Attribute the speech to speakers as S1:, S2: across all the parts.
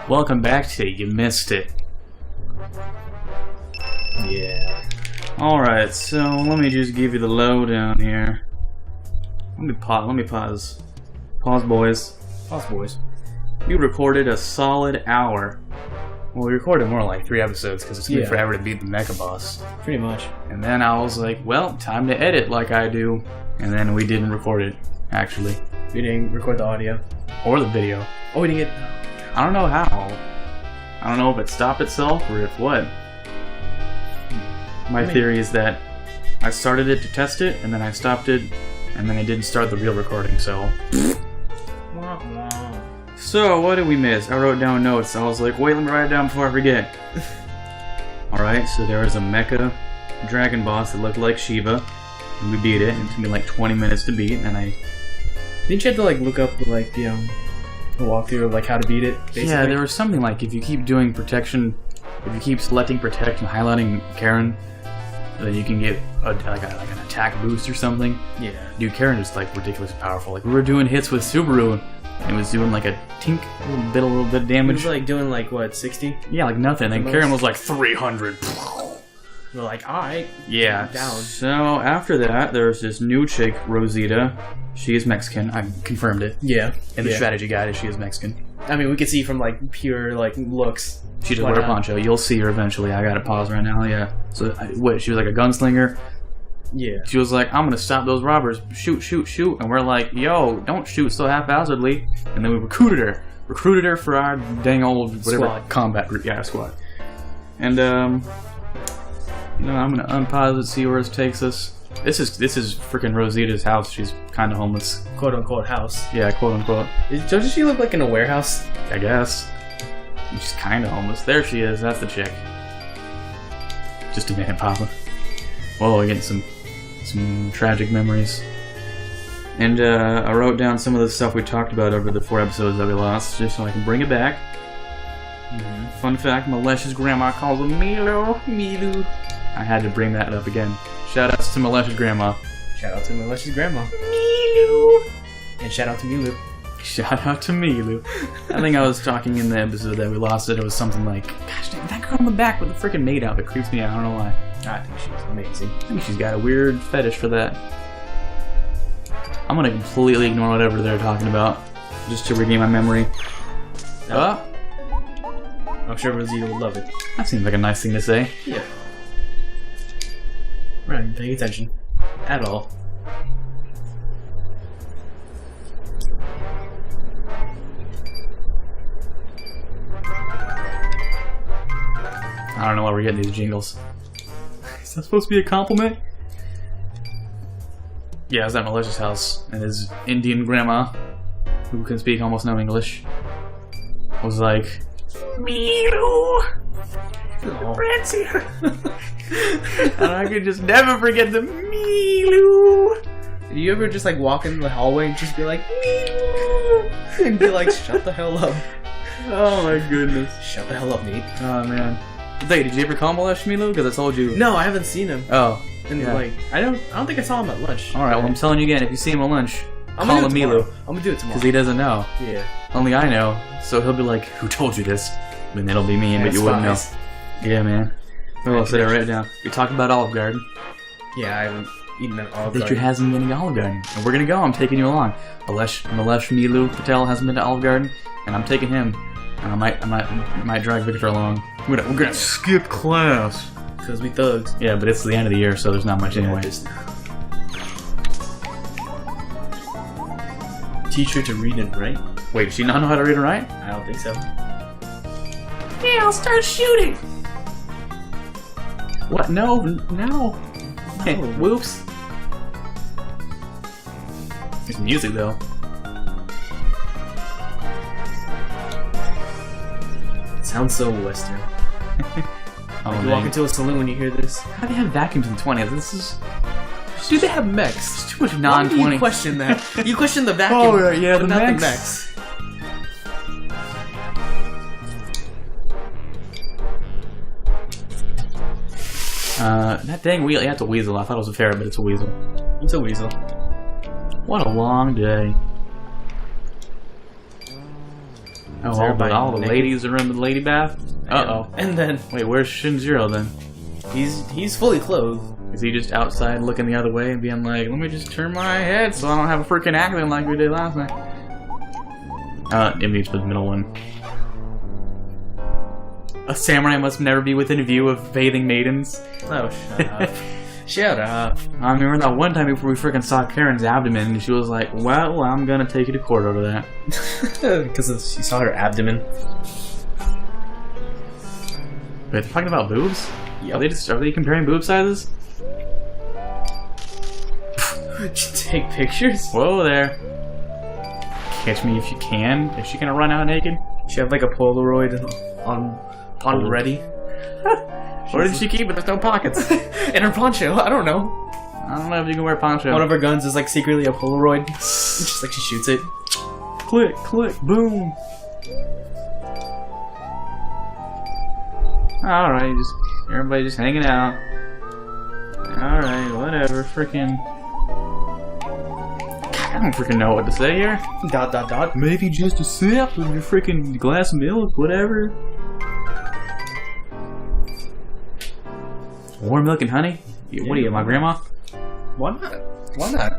S1: Welcome back to You Missed It.
S2: Yeah.
S1: Alright, so let me just give you the lowdown here. Let me pause. Pause, boys.
S2: Pause, boys.
S1: We recorded a solid hour. Well, we recorded more like 3 episodes because it's been forever to beat the Mecha Boss.
S2: Pretty much.
S1: And then I was like, well, time to edit like I do. And then we didn't record it, actually.
S2: We didn't record the audio.
S1: Or the video.
S2: Oh, we didn't get...
S1: I don't know how. I don't know if it stopped itself or if what. My theory is that I started it to test it, and then I stopped it, and then I didn't start the real recording, so... So, what did we miss? I wrote down notes. I was like, wait, let me write it down before I forget. Alright, so there was a mecha dragon boss that looked like Shiva, and we beat it, and it took me like 20 minutes to beat, and I...
S2: Didn't you have to, like, look up, like, the walkthrough of, like, how to beat it, basically?
S1: Yeah, there was something like, if you keep doing protection, if you keep selecting protect and highlighting Karen, then you can get like an attack boost or something.
S2: Yeah.
S1: Dude, Karen is like ridiculously powerful. Like we were doing hits with Subaru, and it was doing like a little bit of damage.
S2: It was like doing like what, 60?
S1: Yeah, like nothing. And Karen was like 300.
S2: We're like, alright.
S1: Yeah.
S2: Down.
S1: So after that, there was this new chick, Rosita. She is Mexican. I confirmed it.
S2: Yeah.
S1: In the strategy guide, she is Mexican.
S2: I mean, we could see from like pure like looks.
S1: She just wear a poncho. You'll see her eventually. I gotta pause right now. Yeah. So she was like a gunslinger.
S2: Yeah.
S1: She was like, I'm gonna stop those robbers. Shoot, shoot, shoot. And we're like, yo, don't shoot so haphazardly. And then we recruited her for our dang old whatever
S2: squad.
S1: Combat group. Yeah, squad. And I'm gonna unpause it, see where this takes us. This is freaking Rosita's house. She's kind of homeless,
S2: Quote unquote house.
S1: Yeah, quote unquote.
S2: Doesn't she look like in a warehouse?
S1: I guess. She's kind of homeless. There she is. That's the chick. Just a minute, Papa. Whoa, we're getting some tragic memories. And I wrote down some of the stuff we talked about over the 4 episodes that we lost, just so I can bring it back. Fun fact, Malesh's grandma calls him Milo. Milu. I had to bring that up again. Shoutouts to Malesh's grandma.
S2: Shout out to Malesh's grandma.
S1: Milu.
S2: And shout out to Milu.
S1: Shout out to Milu. I think I was talking in the episode that we lost it. It was something like, gosh, dang, that girl in the back with the freaking maid outfit creeps me out. I don't know why.
S2: I think she's amazing.
S1: I think she's got a weird fetish for that. I'm gonna completely ignore whatever they're talking about, just to regain my memory.
S2: No. I'm sure Rosita would love it.
S1: That seems like a nice thing to say.
S2: Yeah. We're not even paying attention. At all.
S1: I don't know why we're getting these jingles. Is that supposed to be a compliment? Yeah, I was at Malesh's house, and his Indian grandma, who can speak almost no English, was like, Milu! Brad's here! And I could just never forget the Milu!
S2: Did you ever just like walk in the hallway and just be like, Milu! And be like, shut the hell up.
S1: Oh my goodness.
S2: Shut the hell up, Nate.
S1: Oh man. Wait, did you ever call Malesh Milu? Because I told you.
S2: No, I haven't seen him.
S1: Oh.
S2: And
S1: yeah.
S2: like, I don't think I saw him at lunch.
S1: Alright, well I'm telling you again, if you see him at lunch, call him Milu.
S2: I'm gonna do it tomorrow.
S1: Because he doesn't know.
S2: Yeah.
S1: Only I know. So he'll be like, who told you this? And it'll be me, but you wouldn't know. Yeah, man. Well, I'll sit it right down. We talked about Olive Garden.
S2: Yeah, I haven't eaten at Olive
S1: Victor
S2: Garden.
S1: hasn't been to Olive Garden. And we're gonna go, I'm taking you along. Malesh Milu Patel hasn't been to Olive Garden, and I'm taking him. And I might drag Victor along. We're gonna skip class.
S2: Because we thugs.
S1: Yeah, but it's the end of the year, so there's not much anyway.
S2: Teach her to read and write?
S1: Wait, does she not know how to read and write?
S2: I don't think so.
S1: Yeah, I'll start shooting! What? No. Hey, whoops. There's music, though.
S2: Sounds so Western.
S1: Oh,
S2: you walk into a saloon and you hear this.
S1: How do they have vacuums in the 20s? This is...
S2: Dude, they have mechs.
S1: It's too much non-20.
S2: You question that. You question the vacuum.
S1: Oh, yeah,
S2: but
S1: the
S2: not
S1: mechs.
S2: the mechs.
S1: That dang wheel. Yeah, it's a weasel. I thought it was a ferret, but it's a weasel.
S2: It's a weasel.
S1: What a long day. Oh, all the ladies are in the lady bath? Uh-oh.
S2: And then
S1: Wait, where's Shinjiro then?
S2: he's fully clothed.
S1: Is he just outside looking the other way and being like, let me just turn my head so I don't have a freaking accident like we did last night? It means the middle one. A samurai must never be within view of bathing maidens.
S2: Oh, shut up. Shut up.
S1: I remember that one time before we freaking saw Karen's abdomen, and she was like, well, I'm gonna take you to court over that.
S2: Because she saw her abdomen.
S1: Wait, they're talking about boobs?
S2: Yep.
S1: Are they comparing boob sizes?
S2: Take pictures?
S1: Whoa there. Catch me if you can. Is she gonna run out naked?
S2: She have like a Polaroid on ready.
S1: Where did she keep it? There's no pockets.
S2: In her poncho. I don't know.
S1: I don't know if you can wear poncho.
S2: One of her guns is like secretly a Polaroid. Just like she shoots it.
S1: Click, click, boom. Alright, everybody just hanging out. Alright, whatever, freaking. I don't freaking know what to say here. ... Maybe just a sip of your freaking glass of milk, whatever. Warm milk and honey? What are you, my grandma?
S2: Why not? Why not?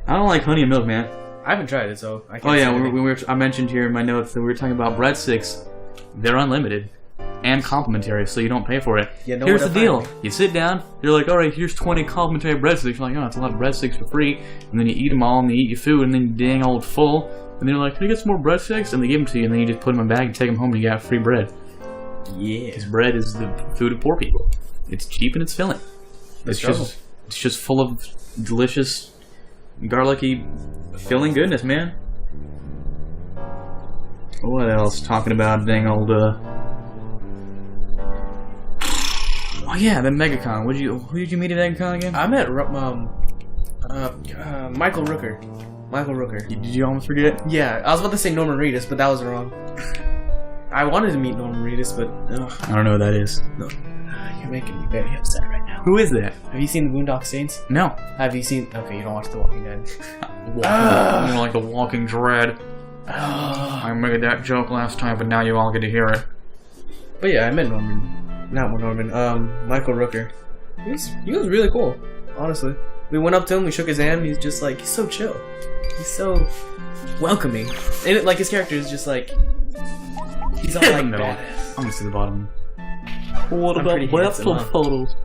S1: I don't like honey and milk, man.
S2: I haven't tried it, so I can't.
S1: Oh yeah, I mentioned here in my notes that we were talking about breadsticks. They're unlimited and complimentary, so you don't pay for it. Here's the deal: you sit down, you're like, all right, here's 20 complimentary breadsticks. You're like, oh, that's a lot of breadsticks for free. And then you eat them all, and you eat your food, and then you're dang old full. And they're like, can you get some more breadsticks? And they give them to you, and then you just put them in a bag and take them home, and you got free bread.
S2: Yeah.
S1: Because bread is the food of poor people. It's cheap and it's filling. It's just full of delicious, garlicky, filling goodness, man. What else? Talking about dang old, Oh yeah, the MegaCon. Who did you meet at MegaCon again?
S2: I met Michael Rooker. Michael Rooker.
S1: Did you almost forget?
S2: Yeah, I was about to say Norman Reedus, but that was wrong. I wanted to meet Norman Reedus, but
S1: I don't know who that is.
S2: No. You're making me very upset right now.
S1: Who is that?
S2: Have you seen the Boondock Saints?
S1: No.
S2: Have you seen? Okay, you don't watch The Walking Dead.
S1: More like The Walking Dread. I made that joke last time, but now you all get to hear it.
S2: But yeah, I met Norman. Not Norman. Michael Rooker. He was really cool, honestly. We went up to him, we shook his hand, he's just like, he's so chill. He's so welcoming. And like his character is just like, he's all like badass.
S1: I'm gonna see the bottom. What about webtoon photos?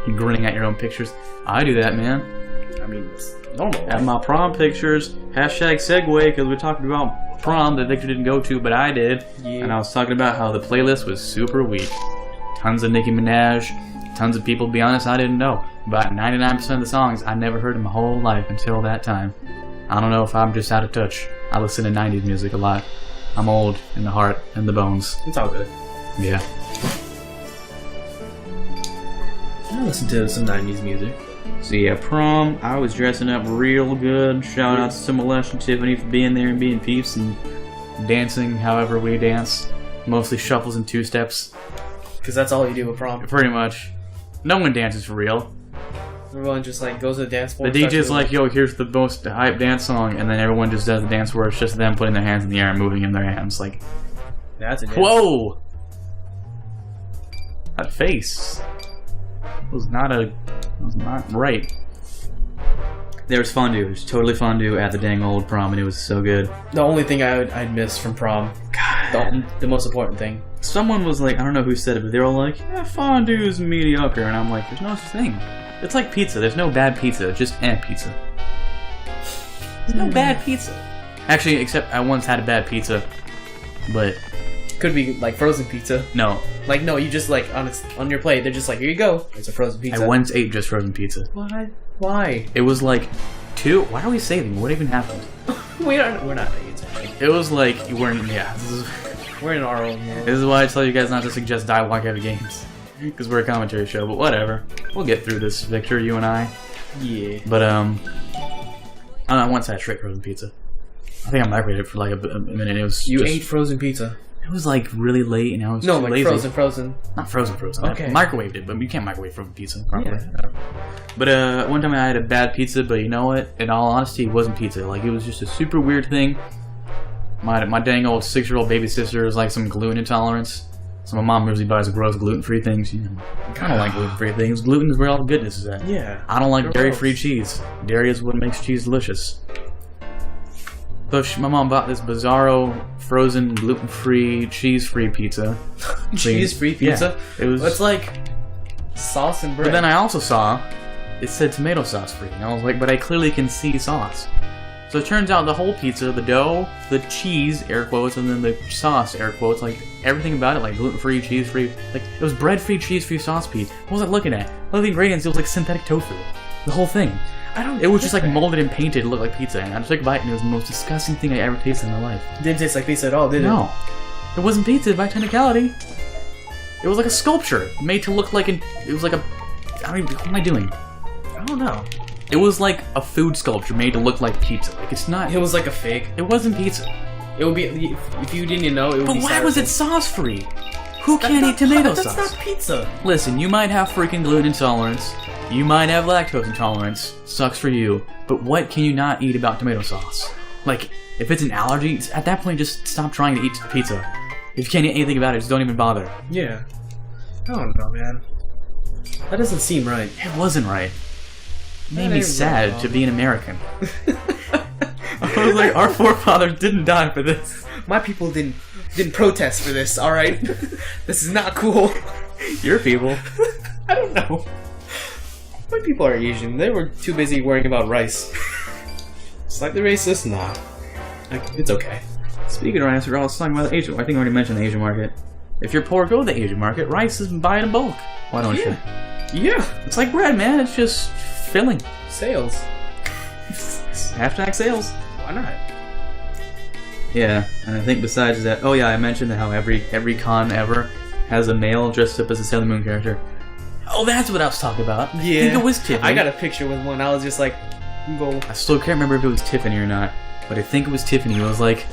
S1: You grinning at your own pictures. I do that, man.
S2: I mean, it's normal.
S1: At my prom pictures, hashtag segue, because we talked about prom that Victor didn't go to, but I did.
S2: Yeah.
S1: And I was talking about how the playlist was super weak. Tons of Nicki Minaj, tons of people, to be honest, I didn't know. About 99% of the songs I never heard in my whole life until that time. I don't know if I'm just out of touch. I listen to 90s music a lot. I'm old in the heart and the bones.
S2: It's all good.
S1: Yeah.
S2: I listen to some 90s music.
S1: So yeah, prom, I was dressing up real good. Shout out to Celeste and Tiffany for being there and being peeps and dancing however we dance. Mostly shuffles and two-steps.
S2: Because that's all you do at prom.
S1: Pretty much. No one dances for real.
S2: Everyone just like goes to the dance floor.
S1: The DJ's like, yo, here's the most hype dance song, and then everyone just does the dance where it's just them putting their hands in the air and moving in their hands. Like,
S2: that's a dance.
S1: Whoa! That face was not right. There was fondue. It was totally fondue at the dang old prom, and it was so good.
S2: The only thing I'd miss from prom. God. The most important thing.
S1: Someone was like, I don't know who said it, but they were like, yeah, fondue is mediocre. And I'm like, there's no such thing. It's like pizza. There's no bad pizza. Just pizza. There's no bad pizza. Actually, except I once had a bad pizza, but...
S2: Could be like frozen pizza.
S1: No.
S2: Like, no, you just like, on your plate, they're just like, here you go. It's a frozen pizza.
S1: I once ate just frozen pizza.
S2: What? Why?
S1: It was like 2... Why are we saving? What even happened?
S2: We're not making something.
S1: It was like, we're
S2: in our own world.
S1: This is why I tell you guys not to suggest dialogue heavy games. Because we're a commentary show, but whatever. We'll get through this, Victor, you and I.
S2: Yeah.
S1: But, I once had straight frozen pizza. I think I microwaved it for like a minute. It was
S2: You ate frozen pizza?
S1: It was like really late and I was too lazy.
S2: frozen.
S1: Not frozen.
S2: Okay.
S1: I microwaved it, but you can't microwave frozen pizza properly.
S2: Yeah.
S1: But one time I had a bad pizza, but you know what? In all honesty, it wasn't pizza. Like, it was just a super weird thing. My dang old 6-year-old baby sister is like some gluten intolerance. So my mom usually buys gross gluten-free things. You know, I don't like gluten-free things. Gluten is where all the goodness is at.
S2: Yeah.
S1: I don't like
S2: Gross.
S1: dairy-free cheese. Dairy is what makes cheese delicious. So my mom bought this bizarro frozen gluten-free cheese-free pizza.
S2: Cheese-free pizza?
S1: Yeah, it was.
S2: It's like sauce and bread.
S1: But then I also saw it said tomato sauce free, and I was like, but I clearly can see sauce. So it turns out the whole pizza, the dough, the cheese, air quotes, and then the sauce, air quotes, like everything about it, like gluten-free, cheese-free, like it was bread-free, cheese-free sauce, Pete. What was I looking at? Look at the ingredients, it was like synthetic tofu. The whole thing. It was just like molded and painted to look like pizza, and I took a bite, and it was the most disgusting thing I ever tasted in my life.
S2: Didn't taste like pizza at all, did it?
S1: No. It wasn't pizza by technicality. It was like a sculpture made to look like it was like a... I mean, what am I doing?
S2: I don't know.
S1: It was like a food sculpture made to look like pizza. Like, it's not...
S2: It was like a fake.
S1: It wasn't pizza.
S2: It would be... If you didn't know, it would be...
S1: But why was it sauce-free? Who can't eat tomato sauce?
S2: That's not pizza.
S1: Listen, you might have freaking gluten intolerance. You might have lactose intolerance. Sucks for you. But what can you not eat about tomato sauce? Like, if it's an allergy, at that point, just stop trying to eat pizza. If you can't eat anything about it, just don't even bother.
S2: Yeah. I don't know, man. That doesn't seem right.
S1: It wasn't right. It made
S2: That
S1: me
S2: ain't
S1: sad
S2: right,
S1: to be an American. I was like, our forefathers didn't die for this.
S2: My people didn't protest for this, alright? This is not cool.
S1: Your people.
S2: I don't know. My people are Asian. They were too busy worrying about rice. Slightly racist? Nah. It's okay.
S1: Speaking of rice, we're also talking about the Asian. I think I already mentioned the Asian market. If you're poor, go to the Asian market. Rice is buying in bulk. Why don't you?
S2: Yeah.
S1: It's like bread, man. It's just filling.
S2: Sales.
S1: Hashtag sales.
S2: Why not?
S1: Yeah, and I think besides that, oh yeah, I mentioned how every con ever has a male dressed up as a Sailor Moon character. Oh, that's what I was talking about.
S2: Yeah.
S1: I think it was Tiffany.
S2: I got a picture with one. I was just like, go.
S1: I still can't remember if it was Tiffany or not, but I think it was Tiffany. It was like,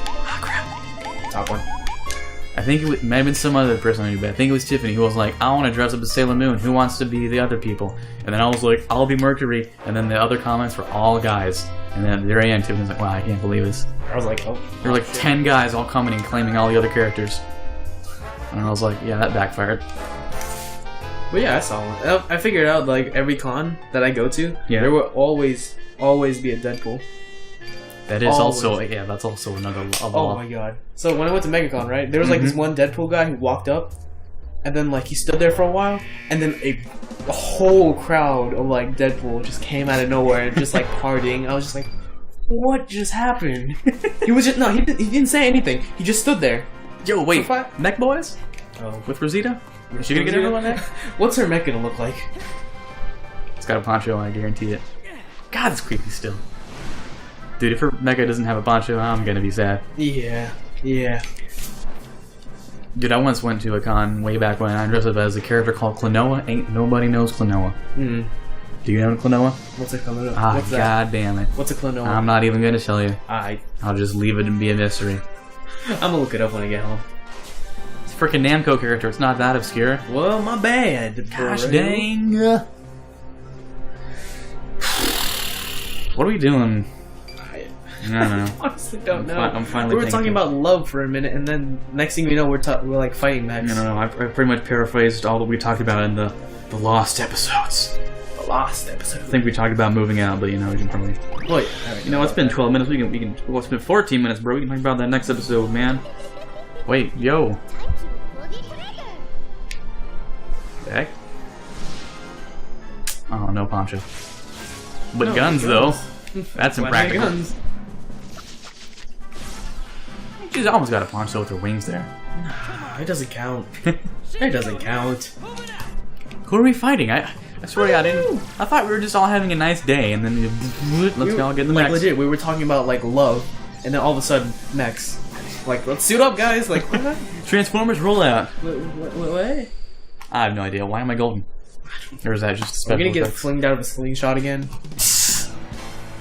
S1: ah, crap.
S2: Top one.
S1: I think it might have been some other person I knew, but I think it was Tiffany who was like, I want to dress up as Sailor Moon. Who wants to be the other people? And then I was like, I'll be Mercury. And then the other comments were all guys. And then there I am, Tiffany's like, wow, I can't believe this.
S2: I was like, oh.
S1: There were like 10 guys all commenting, claiming all the other characters. And I was like, yeah, that backfired.
S2: But yeah, I saw one. I figured out, like, every con that I go to,
S1: Yeah.
S2: there will always be a Deadpool.
S1: That is
S2: Always.
S1: also, yeah, that's also another
S2: Oh
S1: law.
S2: my god. So when I went to MegaCon, right, there was like this one Deadpool guy who walked up, and then like he stood there for a while, and then a whole crowd of like Deadpool just came out of nowhere and just like partying. I was just like, what just happened? He was just, no, he didn't say anything. He just stood there.
S1: Yo, wait,
S2: For five-
S1: Mech Boys?
S2: Oh.
S1: With Rosita? Is she gonna get everyone neck?
S2: What's her mech gonna look like?
S1: It's got a poncho on, I guarantee it. God, it's creepy still. Dude, if her mecha doesn't have a poncho, I'm gonna be sad.
S2: Yeah.
S1: Dude, I once went to a con way back when I dressed up as a character called Klonoa. Ain't nobody knows Klonoa.
S2: Mm.
S1: Do you know Klonoa?
S2: What's a Klonoa?
S1: Ah,
S2: What's that?
S1: god damn it.
S2: What's a Klonoa?
S1: I'm not even gonna tell you.
S2: I'll
S1: I'll just leave it and be a mystery.
S2: I'm gonna look it up when I get home.
S1: It's a freaking Namco character, it's not that obscure.
S2: Well, my bad.
S1: Gosh
S2: bro.
S1: dang. What are we doing? I don't know.
S2: Honestly, don't know.
S1: I'm finally
S2: we were talking
S1: thinking.
S2: about love for a minute, and then next thing we know, we're like fighting mechs.
S1: No. I pretty much paraphrased all that we talked about in the lost episodes.
S2: The last episode.
S1: I think we talked about moving out, but you know, we can probably...
S2: Wait,
S1: You know, it's been 12 minutes, we can... Well, it's been 14 minutes, bro. We can talk about that next episode, man. Wait, yo. The heck? Oh, no poncho. But
S2: No,
S1: guns,
S2: guns.
S1: though. That's
S2: Why not
S1: impractical.
S2: guns?
S1: She's almost got a poncho with her wings there.
S2: It doesn't count. It doesn't count.
S1: Who are we fighting? I swear to God, I thought we were just all having a nice day, and then let's all get in the
S2: Like
S1: mechs.
S2: legit, we were talking about like love, and then all of a sudden mechs. Like, let's suit up, guys. Like, what?
S1: Transformers rollout.
S2: What?
S1: I have no idea. Why am I golden? Or is that just a
S2: We're
S1: special
S2: gonna get
S1: effects?
S2: flinged out of a slingshot again.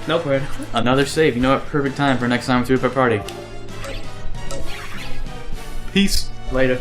S2: Nope, we're
S1: Another save. You know what? Perfect time for next time through a party. Peace.
S2: later.